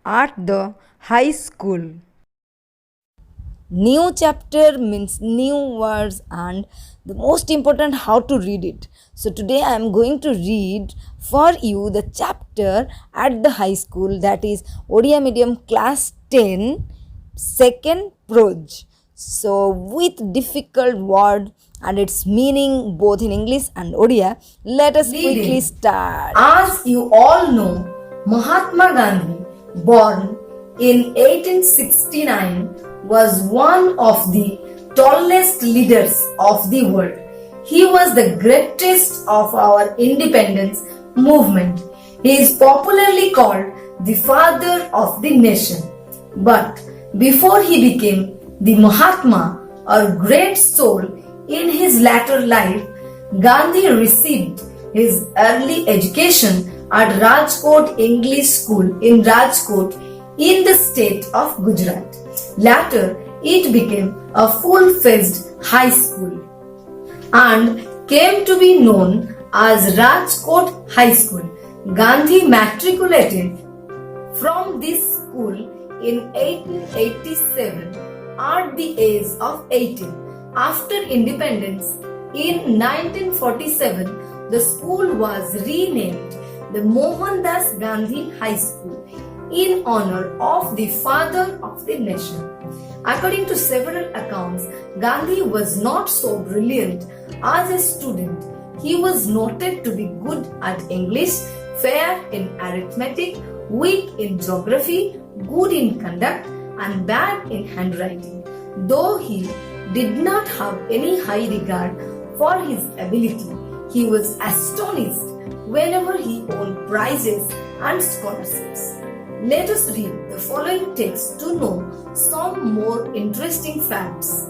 at the high school. New chapter means new words, and the most important, how to read it. So today I am going to read for you the chapter at the high school, that is Odia medium class 10 second proj. So with difficult word and its meaning both in English and Odia, let us quickly start. As you all know, Mahatma Gandhi, born in 1869, was one of the tallest leaders of the world. He was the greatest of our independence movement. He is popularly called the father of the nation. But before he became the Mahatma or great soul in his latter life, Gandhi received his early education at Rajkot English School in Rajkot in the state of Gujarat. Later, it became a full-fledged high school and came to be known as Rajkot High School. Gandhi matriculated from this school in 1887 at the age of 18. After independence in 1947, the school was renamed the Mohandas Gandhi High School in honor of the father of the nation. According to several accounts, Gandhi was not so brilliant as a student. He was noted to be good at English, fair in arithmetic, weak in geography, good in conduct, and bad in handwriting. Though he did not have any high regard for his ability, he was astonished whenever he won prizes and scholarships. Let us read the following text to know some more interesting facts.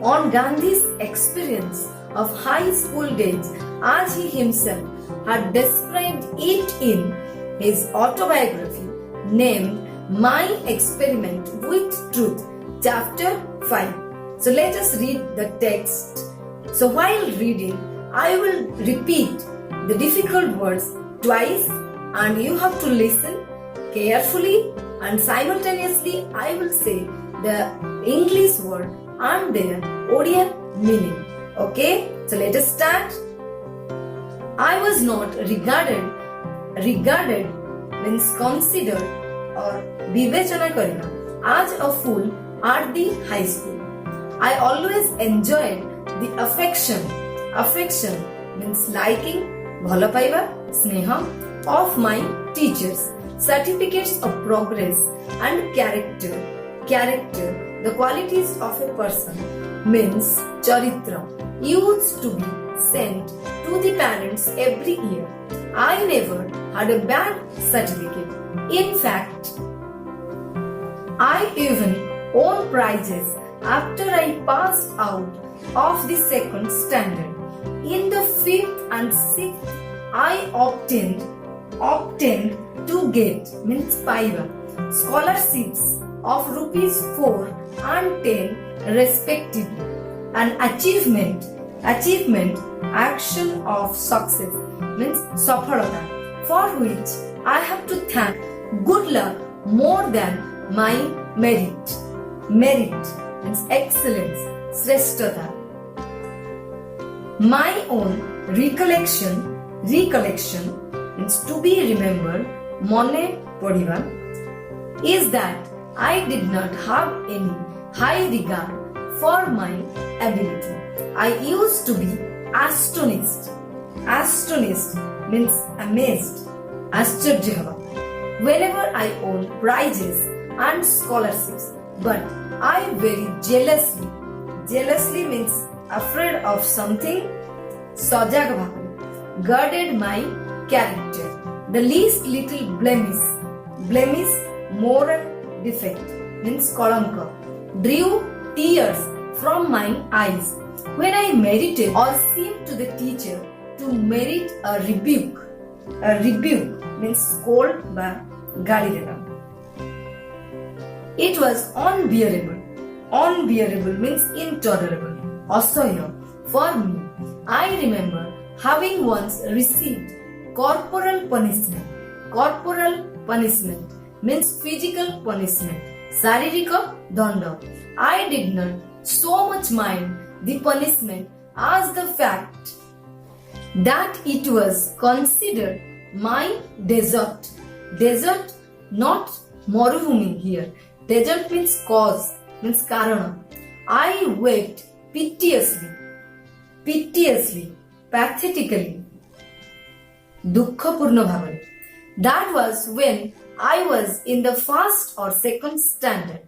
On Gandhi's experience of high school days, as he himself had described it in his autobiography named My Experiment with Truth, chapter 5. So let us read the text. So while reading, I will repeat the difficult words twice, and you have to listen carefully, and simultaneously I will say the English word and their Odia meaning. Okay, so let us start. I was not regarded means considered or bibechana karina as a fool at the high school. I always enjoyed the affection means liking, bhalo paiba, sneha of my teachers, certificates of progress, and character, the qualities of a person, means charitra, used to be sent to the parents every year. I never had a bad certificate. In fact, I even won prizes after I passed out of the second standard. In the 5th and 6th, I obtained to get means paiva scholarships of rupees 4 and 10 respectively. An achievement action of success means safalata, for which I have to thank good luck more than my merit means excellence, sreshtata. My own recollection means to be remembered, mone podiva, is that I did not have any high regard for my ability. I used to be astonished means amazed, ascharya hava, whenever I won prizes and scholarships, but I very jealously means afraid of something, sajag bhabe, guarded my character. The least little blemish, moral defect means kalanka, drew tears from my eyes when I merited or seemed to the teacher to merit a rebuke means scold by gadi deta. It was unbearable means intolerable, asahya for me. I remember having once received corporal punishment corporal punishment means physical punishment. Saririka danda. I did not so much mind the punishment as the fact that it was considered my desert. Desert, not morubhumi here. Desert means cause, means karana. I wept piteously, pathetically, dukkapurna bhavane. That was when I was in the first or second standard.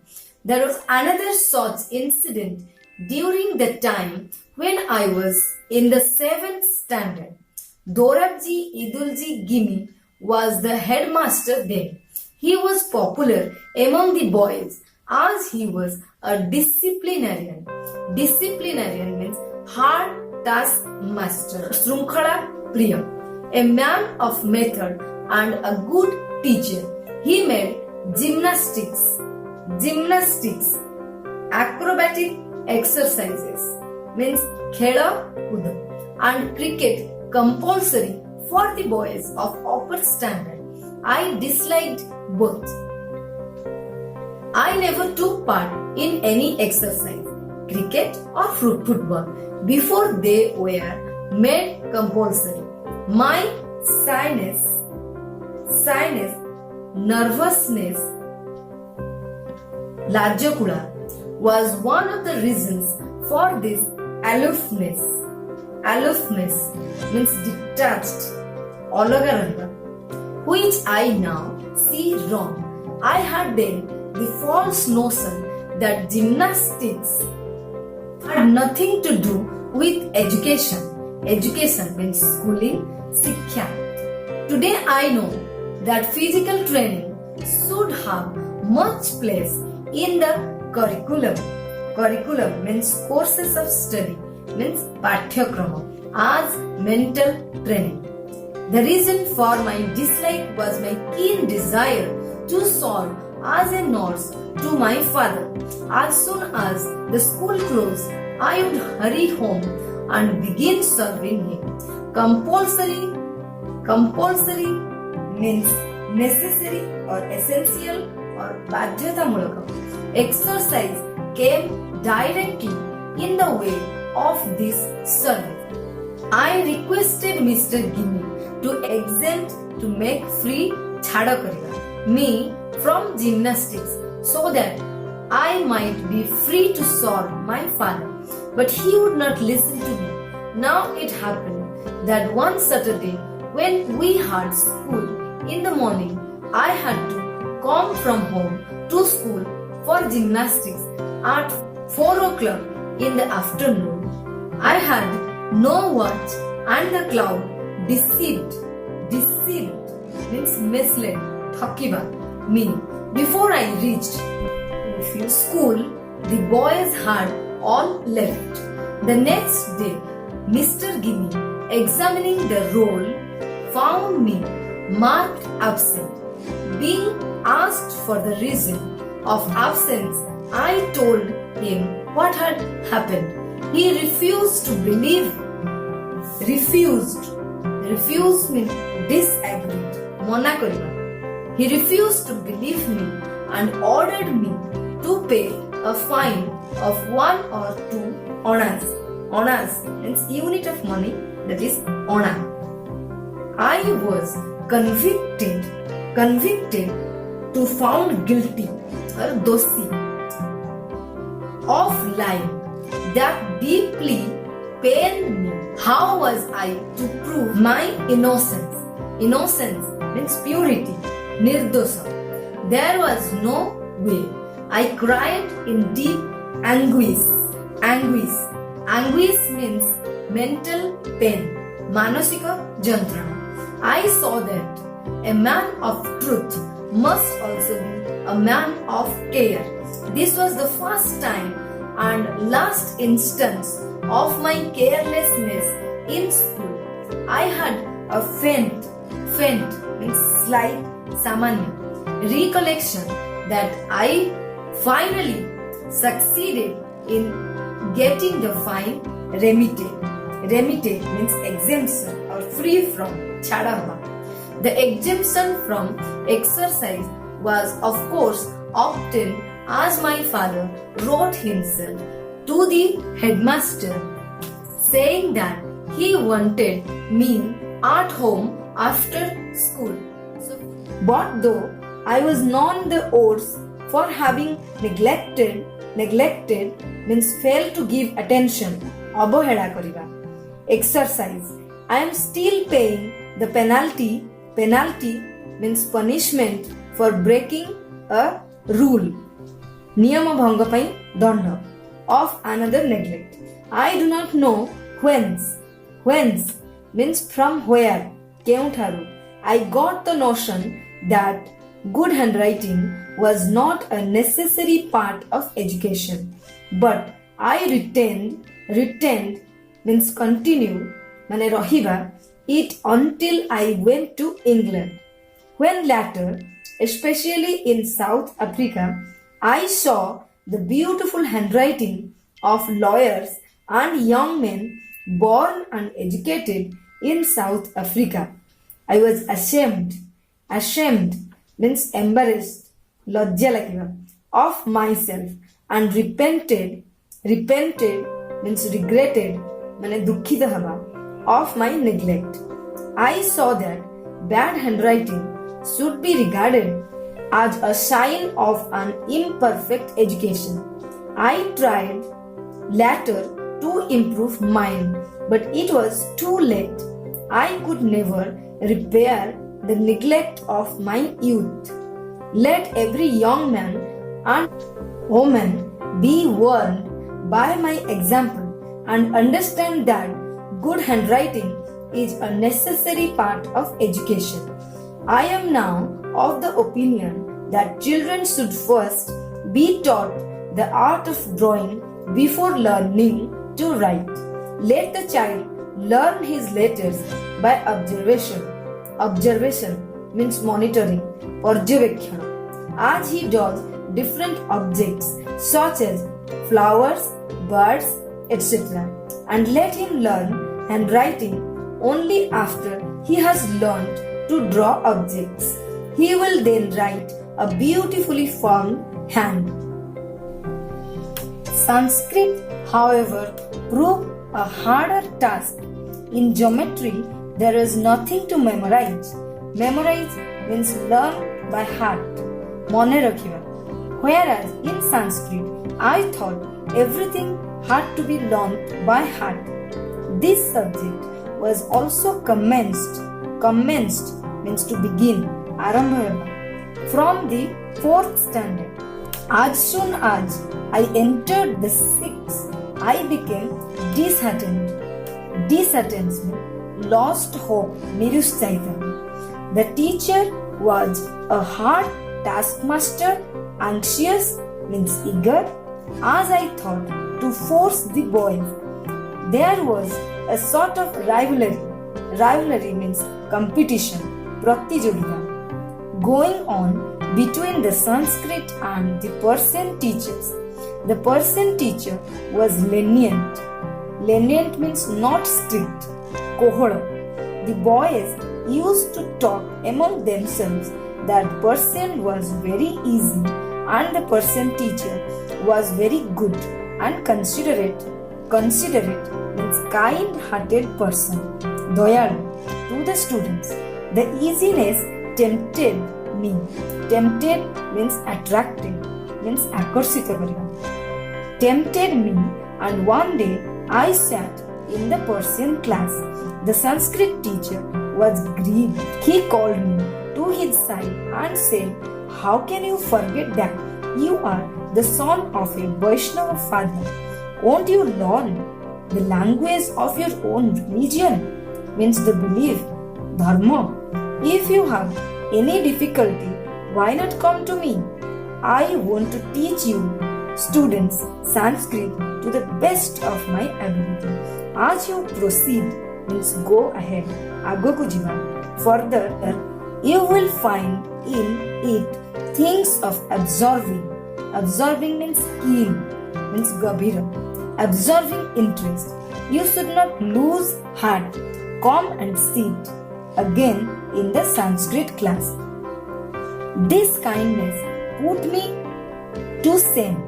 There was another such incident during the time when I was in the 7th standard. Dorabji Idulji Gimi was the headmaster then. He was popular among the boys as he was a disciplinarian. Disciplinarian means hard task master. Srunkhala Priya, a man of method and a good teacher. He made gymnastics, acrobatic exercises means khela kuda, and cricket compulsory for the boys of upper standard. I disliked both. I never took part in any exercise, cricket or football, before they were made compulsory. My shyness, nervousness, Lajjakula was one of the reasons for this aloofness. Aloofness means detached, olagaranda, which I now see wrong. I had then the false notion that gymnastics had nothing to do with education. Education means schooling, sikkha. Today I know that physical training should have much place in the curriculum. Curriculum means courses of study, means pathyakrama, as mental training. The reason for my dislike was my keen desire to serve as a nurse to my father. As soon as the school closed, I would hurry home and begin serving him. Compulsory means necessary or essential or badhyata-mulaka. Exercise came directly in the way of this service. I requested Mr. Gimi to exempt to make free chhada kariba me from gymnastics so that I might be free to serve my father. But he would not listen to me. Now it happened that one Saturday when we had school in the morning, I had to come from home to school for gymnastics at 4 o'clock in the afternoon. I had no watch and the cloud deceived means misled, thakiba me. Before I reached school, the boys had all left. The next day, Mr. Gimi, examining the roll, found me marked absent. Being asked for the reason of absence, I told him what had happened. He refused to believe. Refused means disagreed. Mona kariba. He refused to believe me and ordered me to pay a fine of 1 or 2 onas. Onas means unit of money, that is ona. I was convicted to found guilty or dosi of lying. That deeply pained me. How was I to prove my innocence? Innocence means purity, nirdosha. There was no way. I cried in deep anguish. Anguish means mental pain, manasika jantrana. I saw that a man of truth must also be a man of care. This was the first time and last instance of my carelessness in school. I had a faint means slight, samanya recollection that I finally succeeded in getting the fine remitted. Remitted means exemption or free from chadamba. The exemption from exercise was of course obtained as my father wrote himself to the headmaster saying that he wanted me at home after school. But though I was none the worse for having neglected means failed to give attention, abaheda kariba, exercise, I am still paying the penalty means punishment for breaking a rule, niyama bhanga pai danda of another neglect. I do not know whence means from where, keutharu, I got the notion that good handwriting was not a necessary part of education, but I retained means continue, mane rahiba it until I went to England. When later, especially in South Africa, I saw the beautiful handwriting of lawyers and young men born and educated in South Africa. I was ashamed means embarrassed, lajja lagiba, of myself and repented means regretted, mane dukhita haba, of my neglect. I saw that bad handwriting should be regarded as a sign of an imperfect education. I tried later to improve mine, but it was too late. I could never repair the neglect of my youth. Let every young man and woman be warned by my example and understand that good handwriting is a necessary part of education. I am now of the opinion that children should first be taught the art of drawing before learning to write. Let the child learn his letters by observation. Observation means monitoring, parjavekshana, as he does different objects such as flowers, birds, etc. And let him learn handwriting only after he has learned to draw objects. He will then write a beautifully formed hand. Sanskrit, however, proved a harder task. In geometry, there is nothing to memorize. Memorize means learn by heart. Mone rakhiba. Whereas in Sanskrit, I thought everything had to be learned by heart. This subject was also commenced means to begin, arambha, from the 4th standard. As soon as I entered the 6th, I became disheartened. Disheartened, lost hope, nirushchaitam. The teacher was a hard taskmaster, anxious means eager, as I thought, to force the boys. There was a sort of rivalry. Rivalry means competition, pratijogita, going on between the Sanskrit and the Persian teachers. The Persian teacher was lenient. Lenient means not strict, kohoda. The boys used to talk among themselves that Persian was very easy and the Persian teacher was very good and considerate means kind-hearted person, doyalu, to the students. The easiness tempted me. Tempted means attracted, means akarsita kariba. Tempted me, and one day I sat in the Persian class. The Sanskrit teacher was grieved. He called me to his side and said, "How can you forget that you are the son of a Vaishnava father? Won't you learn the language of your own religion?" Means the belief, dharma. If you have any difficulty, why not come to me? I want to teach you, students, Sanskrit to the best of my ability. As you proceed, means go ahead, agoku jiva. Further, you will find in it things of absorbing. Absorbing means skill, means gabhira. Absorbing interest. You should not lose heart. Come and sit. again in the Sanskrit class. This kindness put me to shame.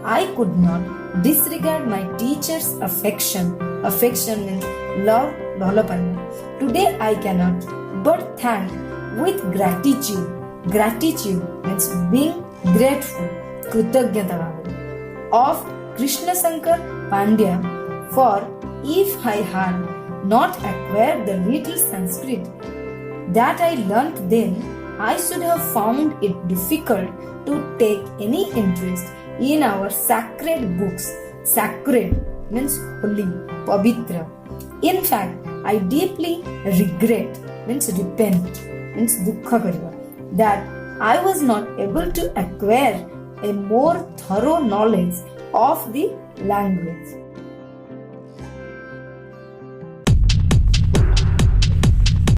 I could not disregard my teacher's affection. Affection means love, bhalopanna. Today I cannot but thank with gratitude. Gratitude means being grateful, krutajnata bhavana, of Krishna Shankar Pandya, for if I had not acquired the little Sanskrit that I learnt then, I should have found it difficult to take any interest in our sacred books. Sacred means holy, pavitra. In fact, I deeply regret, means repent, means dukkha kariba, that I was not able to acquire a more thorough knowledge of the language.